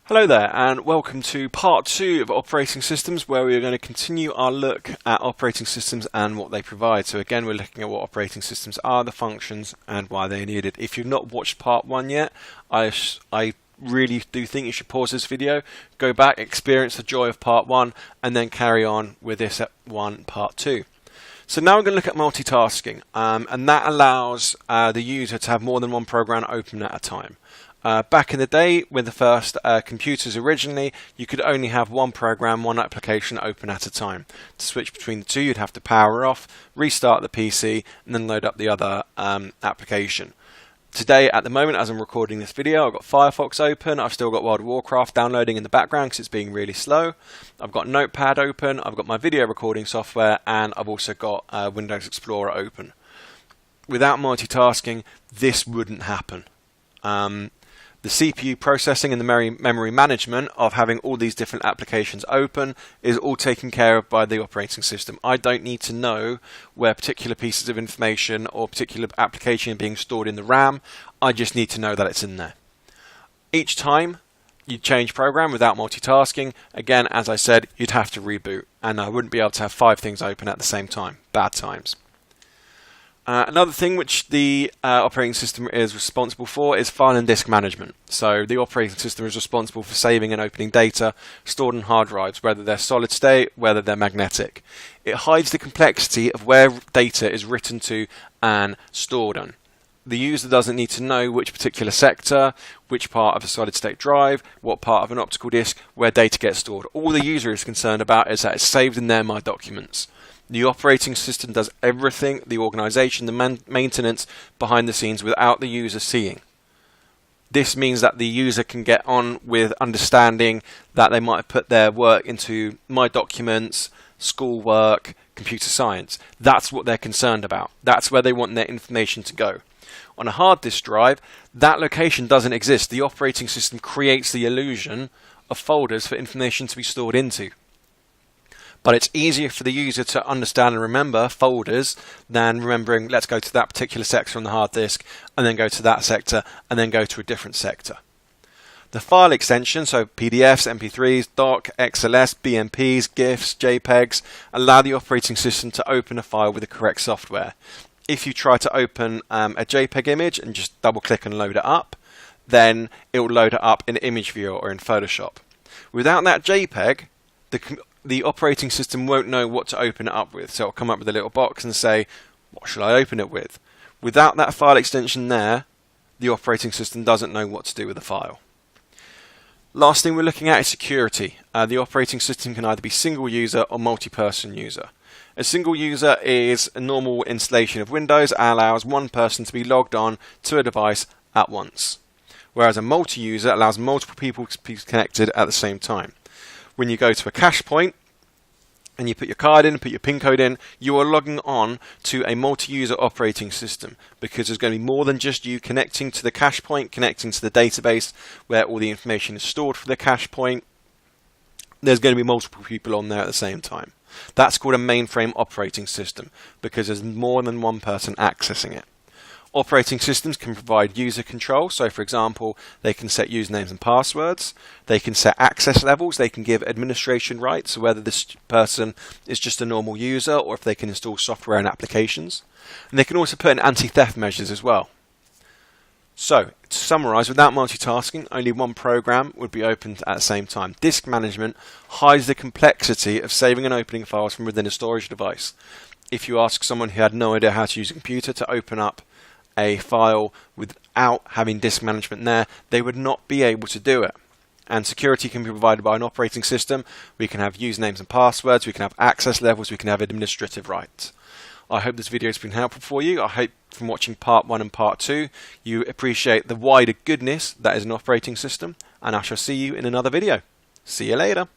Hello there and welcome to part 2 of operating systems, where we are going to continue our look at operating systems and what they provide. So again, we're looking at what operating systems are, the functions and why they're needed. If you've not watched part 1 yet, I really do think you should pause this video, go back, experience the joy of part 1 and then carry on with this part 2. So now we're going to look at multitasking, and that allows the user to have more than one program open at a time. Back in the day, with the first computers originally, you could only have one program, one application open at a time. To switch between the two, you'd have to power off, restart the PC, and then load up the other application. Today, at the moment, as I'm recording this video, I've got Firefox open, I've still got World of Warcraft downloading in the background because it's being really slow. I've got Notepad open, I've got my video recording software, and I've also got Windows Explorer open. Without multitasking, this wouldn't happen. The CPU processing and the memory management of having all these different applications open is all taken care of by the operating system. I don't need to know where particular pieces of information or particular application are being stored in the RAM. I just need to know that it's in there. Each time you change program without multitasking, again, as I said, you'd have to reboot, and I wouldn't be able to have 5 things open at the same time. Bad times. Another thing which the operating system is responsible for is file and disk management. So the operating system is responsible for saving and opening data stored on hard drives, whether they're solid state, whether they're magnetic. It hides the complexity of where data is written to and stored on. The user doesn't need to know which particular sector, which part of a solid state drive, what part of an optical disk, where data gets stored. All the user is concerned about is that it's saved in their My Documents. The operating system does everything, the organization, the maintenance behind the scenes without the user seeing. This means that the user can get on with understanding that they might have put their work into My Documents, schoolwork, computer science. That's what they're concerned about. That's where they want their information to go. On a hard disk drive, that location doesn't exist. The operating system creates the illusion of folders for information to be stored into. But it's easier for the user to understand and remember folders than remembering, let's go to that particular sector on the hard disk, and then go to that sector, and then go to a different sector. The file extension, so PDFs, MP3s, doc, XLS, BMPs, GIFs, JPEGs, allow the operating system to open a file with the correct software. If you try to open a JPEG image and just double click and load it up, then it will load it up in Image Viewer or in Photoshop. Without that JPEG, the operating system won't know what to open it up with, so it'll come up with a little box and say, what should I open it with? Without that file extension there, the operating system doesn't know what to do with the file. Last thing we're looking at is security. The operating system can either be single user or multi-person user. A single user is a normal installation of Windows and allows one person to be logged on to a device at once, whereas a multi-user allows multiple people to be connected at the same time. When you go to a cache point and you put your card in, put your PIN code in, you are logging on to a multi-user operating system, because there's going to be more than just you connecting to the cache point, connecting to the database where all the information is stored for the cache point. There's going to be multiple people on there at the same time. That's called a mainframe operating system, because there's more than one person accessing it. Operating systems can provide user control, so for example, they can set usernames and passwords, they can set access levels, they can give administration rights, so whether this person is just a normal user or if they can install software and applications. And they can also put in anti-theft measures as well. So, to summarize, without multitasking, only one program would be opened at the same time. Disk management hides the complexity of saving and opening files from within a storage device. If you ask someone who had no idea how to use a computer to open up a file without having disk management there, they would not be able to do it. And security can be provided by an operating system. We can have usernames and passwords, we can have access levels, we can have administrative rights. I hope this video has been helpful for you. I hope from watching part 1 and part 2 you appreciate the wider goodness that is an operating system, and I shall see you in another video. See you later.